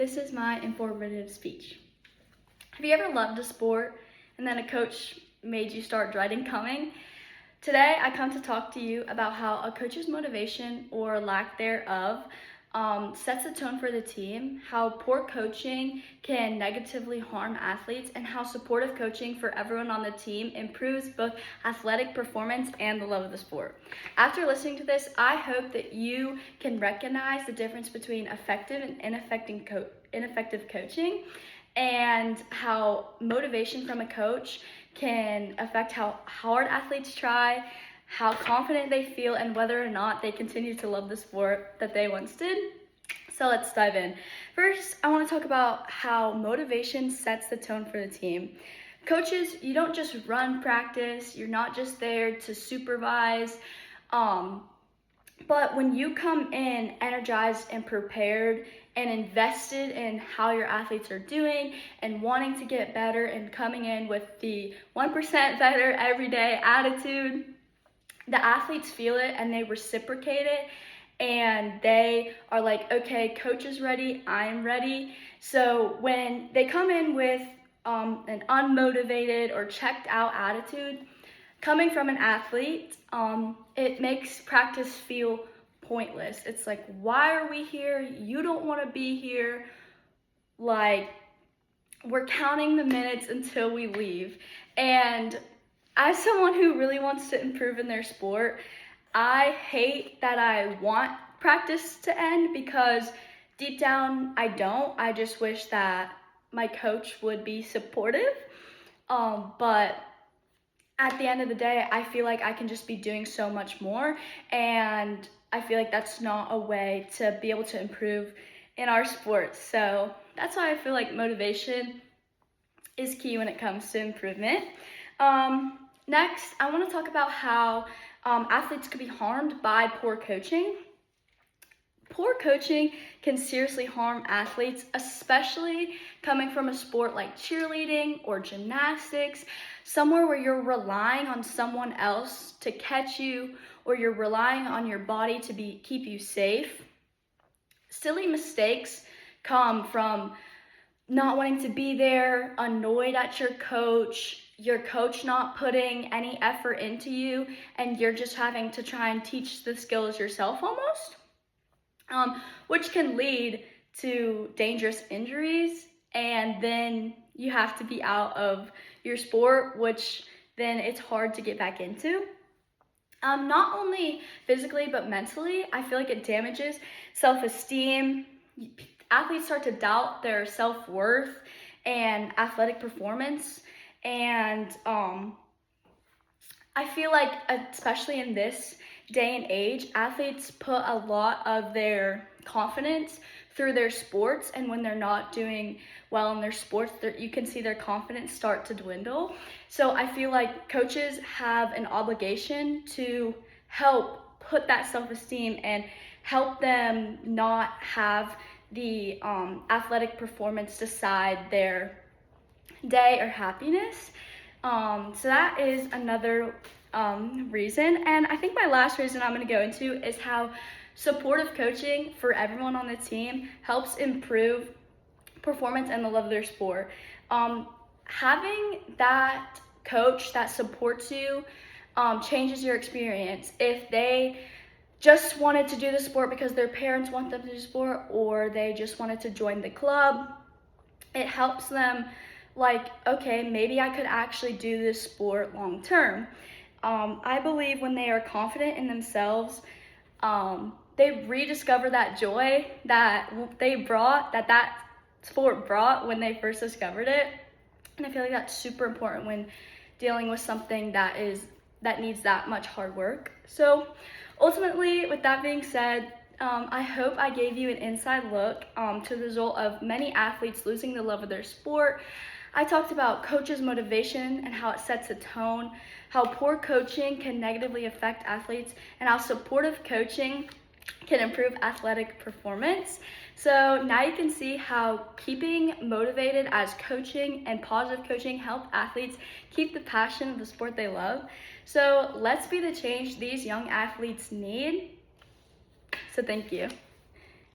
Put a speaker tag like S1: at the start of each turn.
S1: this is my informative speech. Have you ever loved a sport and then a coach made you start dreading coming? Today, I come to talk to you about how a coach's motivation or lack thereof sets the tone for the team, how poor coaching can negatively harm athletes, and how supportive coaching for everyone on the team improves both athletic performance and the love of the sport. After listening to this, I hope that you can recognize the difference between effective and ineffective coaching, and how motivation from a coach can affect how hard athletes try, how confident they feel, and whether or not they continue to love the sport that they once did. So let's dive in. First, I want to talk about how motivation sets the tone for the team. Coaches, you don't just run practice, you're not just there to supervise, but when you come in energized and prepared and invested in how your athletes are doing and wanting to get better and coming in with the 1% better every day attitude, the athletes feel it and they reciprocate it, and they are like, okay, coach is ready, I'm ready. So when they come in with an unmotivated or checked out attitude, coming from an athlete, it makes practice feel pointless. It's like, why are we here? You don't want to be here. Like, we're counting the minutes until we leave. And as someone who really wants to improve in their sport, I hate that I want practice to end, because deep down I don't. I just wish that my coach would be supportive. But at the end of the day, I feel like I can just be doing so much more, and I feel like that's not a way to be able to improve in our sport. So that's why I feel like motivation is key when it comes to improvement. Next, I want to talk about how athletes could be harmed by poor coaching. Poor coaching can seriously harm athletes, especially coming from a sport like cheerleading or gymnastics, somewhere where you're relying on someone else to catch you, or you're relying on your body to keep you safe. Silly mistakes come from not wanting to be there, annoyed at your coach not putting any effort into you, and you're just having to try and teach the skills yourself almost. Which can lead to dangerous injuries, and then you have to be out of your sport, which then it's hard to get back into. Not only physically, but mentally, I feel like it damages self-esteem. Athletes start to doubt their self-worth and athletic performance, and I feel like, especially in this day and age, athletes put a lot of their confidence through their sports, and when they're not doing well in their sports, you can see their confidence start to dwindle. So I feel like coaches have an obligation to help put that self-esteem and help them not have the athletic performance decide their day or happiness. So that is another reason. And I think my last reason I'm going to go into is how supportive coaching for everyone on the team helps improve performance and the love of their sport. Having that coach that supports you changes your experience. If they just wanted to do the sport because their parents want them to do sport, or they just wanted to join the club, it helps them like, okay, maybe I could actually do this sport long term. I believe when they are confident in themselves, they rediscover that joy that that sport brought when they first discovered it. And I feel like that's super important when dealing with something that needs that much hard work. So ultimately, with that being said, I hope I gave you an inside look to the result of many athletes losing the love of their sport. I talked about coaches' motivation and how it sets a tone, how poor coaching can negatively affect athletes, and how supportive coaching can improve athletic performance. So now you can see how keeping motivated as coaching and positive coaching help athletes keep the passion of the sport they love. So let's be the change these young athletes need. So thank you.